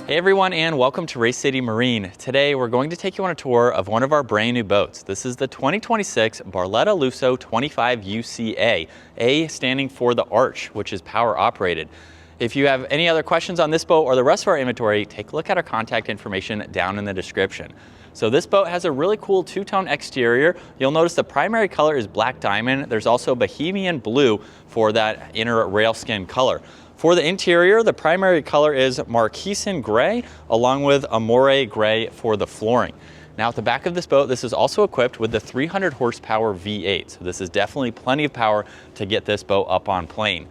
Hey everyone, and welcome to Race City Marine. Today we're going to take you on a tour of one of our brand new boats. This is the 2026 Barletta Lusso 25UCA, A standing for the Arch, which is power operated. If you have any other questions on this boat or the rest of our inventory, take a look at our contact information down in the description. So this boat has a really cool two-tone exterior. You'll notice the primary color is black diamond. There's also Bohemian blue for that inner railskin color. For the interior, the primary color is Marquesan gray, along with Amore gray for the flooring. Now at the back of this boat, this is also equipped with the 300 horsepower V8. So this is definitely plenty of power to get this boat up on plane.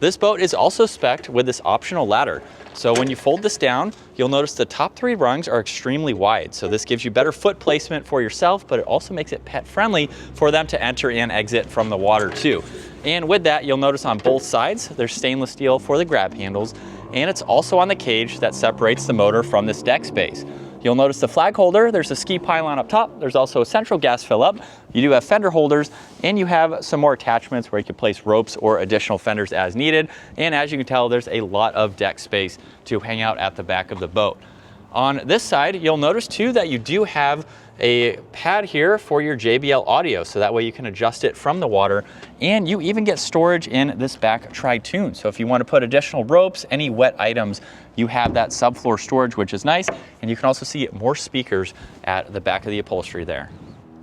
This boat is also spec'd with this optional ladder. So when you fold this down, you'll notice the top three rungs are extremely wide. So this gives you better foot placement for yourself, but it also makes it pet friendly for them to enter and exit from the water too. And with that, you'll notice on both sides, there's stainless steel for the grab handles, and it's also on the cage that separates the motor from this deck space. You'll notice the flag holder, there's a ski pylon up top, there's also a central gas fill up, you do have fender holders, and you have some more attachments where you can place ropes or additional fenders as needed. And as you can tell, there's a lot of deck space to hang out at the back of the boat. On this side, you'll notice too that you do have a pad here for your JBL audio, so that way you can adjust it from the water, and you even get storage in this back tri-tune. So if you want to put additional ropes, any wet items, you have that subfloor storage, which is nice, and you can also see more speakers at the back of the upholstery there.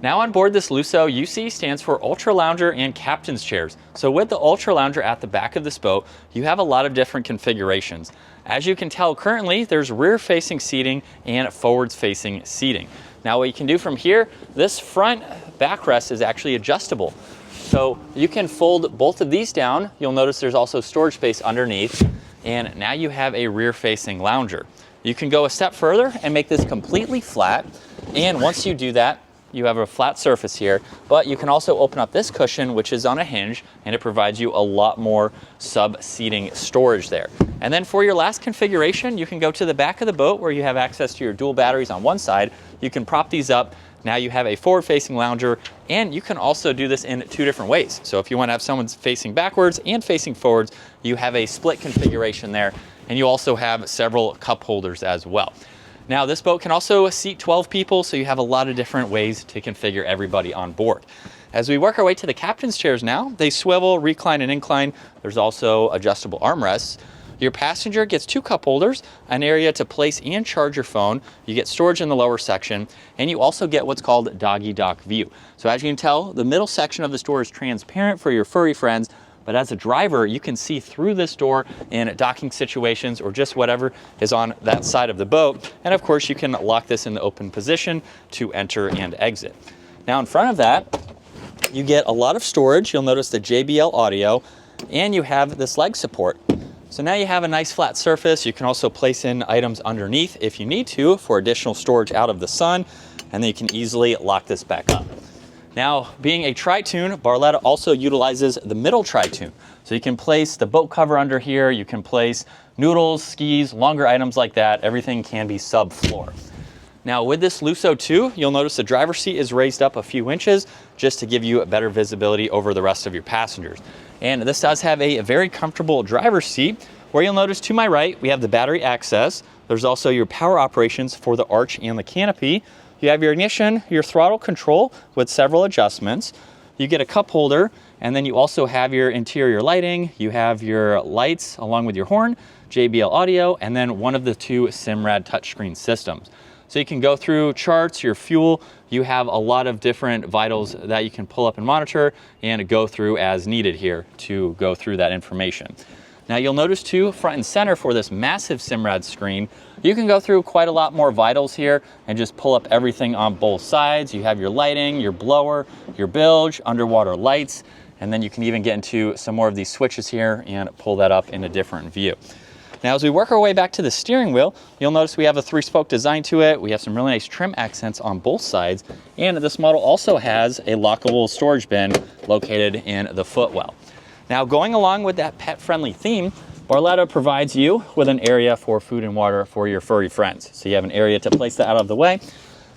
Now on board this Lusso, UC stands for Ultra Lounger and Captain's Chairs. So with the Ultra Lounger at the back of this boat, you have a lot of different configurations. As you can tell currently, there's rear-facing seating and forwards-facing seating. Now what you can do from here, this front backrest is actually adjustable. So you can fold both of these down. You'll notice there's also storage space underneath, and now you have a rear-facing lounger. You can go a step further and make this completely flat, and once you do that, you have a flat surface here, but you can also open up this cushion, which is on a hinge, and it provides you a lot more sub-seating storage there. And then for your last configuration, you can go to the back of the boat where you have access to your dual batteries on one side. You can prop these up. Now you have a forward-facing lounger, and you can also do this in two different ways. So if you want to have someone facing backwards and facing forwards, you have a split configuration there, and you also have several cup holders as well. Now this boat can also seat 12 people, so you have a lot of different ways to configure everybody on board. As we work our way to the captain's chairs now, they swivel, recline, and incline. There's also adjustable armrests. Your passenger gets two cup holders, an area to place and charge your phone. You get storage in the lower section, and you also get what's called doggy dock view. So as you can tell, the middle section of this door is transparent for your furry friends, but as a driver, you can see through this door in docking situations or just whatever is on that side of the boat. And of course, you can lock this in the open position to enter and exit. Now in front of that, you get a lot of storage. You'll notice the JBL audio, and you have this leg support. So now you have a nice flat surface. You can also place in items underneath if you need to for additional storage out of the sun, and then you can easily lock this back up. Now, being a tri-tune, Barletta also utilizes the middle tri-tune. So you can place the boat cover under here, you can place noodles, skis, longer items like that. Everything can be subfloor. Now with this Lusso 2, you'll notice the driver's seat is raised up a few inches just to give you a better visibility over the rest of your passengers. And this does have a very comfortable driver's seat, where you'll notice to my right, we have the battery access. There's also your power operations for the arch and the canopy. You have your ignition, your throttle control with several adjustments. You get a cup holder, and then you also have your interior lighting. You have your lights along with your horn, JBL audio, and then one of the two Simrad touchscreen systems. So you can go through charts, your fuel. You have a lot of different vitals that you can pull up and monitor and go through as needed here to go through that information. Now you'll notice too, front and center for this massive Simrad screen, you can go through quite a lot more vitals here and just pull up everything on both sides. You have your lighting, your blower, your bilge, underwater lights, and then you can even get into some more of these switches here and pull that up in a different view. Now as we work our way back to the steering wheel, you'll notice we have a 3-spoke design to it. We have some really nice trim accents on both sides, and this model also has a lockable storage bin located in the footwell. Now going along with that pet-friendly theme, Barletta provides you with an area for food and water for your furry friends. So you have an area to place that out of the way.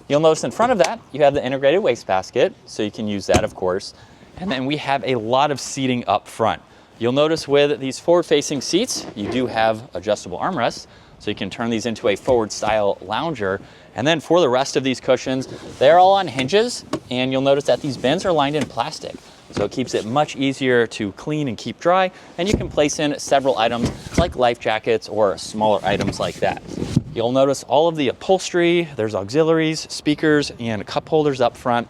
You'll notice in front of that, you have the integrated wastebasket, so you can use that of course. And then we have a lot of seating up front. You'll notice with these forward-facing seats, you do have adjustable armrests, So you can turn these into a forward style lounger. And then for the rest of these cushions, they're all on hinges, and you'll notice that these bins are lined in plastic. So it keeps it much easier to clean and keep dry, and you can place in several items like life jackets or smaller items like that. You'll notice all of the upholstery, there's auxiliaries, speakers, and cup holders up front.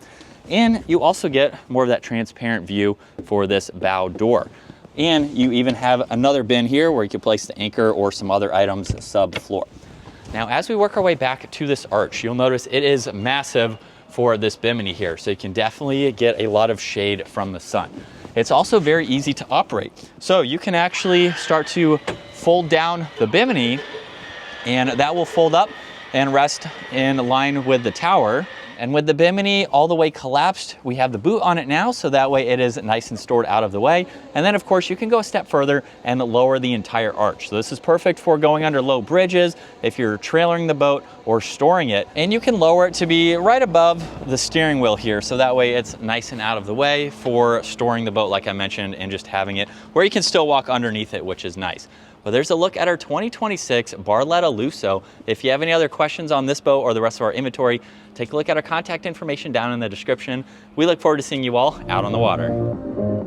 And you also get more of that transparent view for this bow door. And you even have another bin here where you can place the anchor or some other items subfloor. Now, as we work our way back to this arch, you'll notice it is massive for this bimini here, so you can definitely get a lot of shade from the sun. It's also very easy to operate. So you can actually start to fold down the bimini, and that will fold up and rest in line with the tower. And with the bimini all the way collapsed, we have the boot on it now, so that way it is nice and stored out of the way. And then of course you can go a step further and lower the entire arch. So this is perfect for going under low bridges, if you're trailering the boat or storing it. And you can lower it to be right above the steering wheel here, so that way it's nice and out of the way for storing the boat like I mentioned, and just having it where you can still walk underneath it, which is nice. Well, there's a look at our 2026 Barletta Lusso. If you have any other questions on this boat or the rest of our inventory, take a look at our contact information down in the description. We look forward to seeing you all out on the water.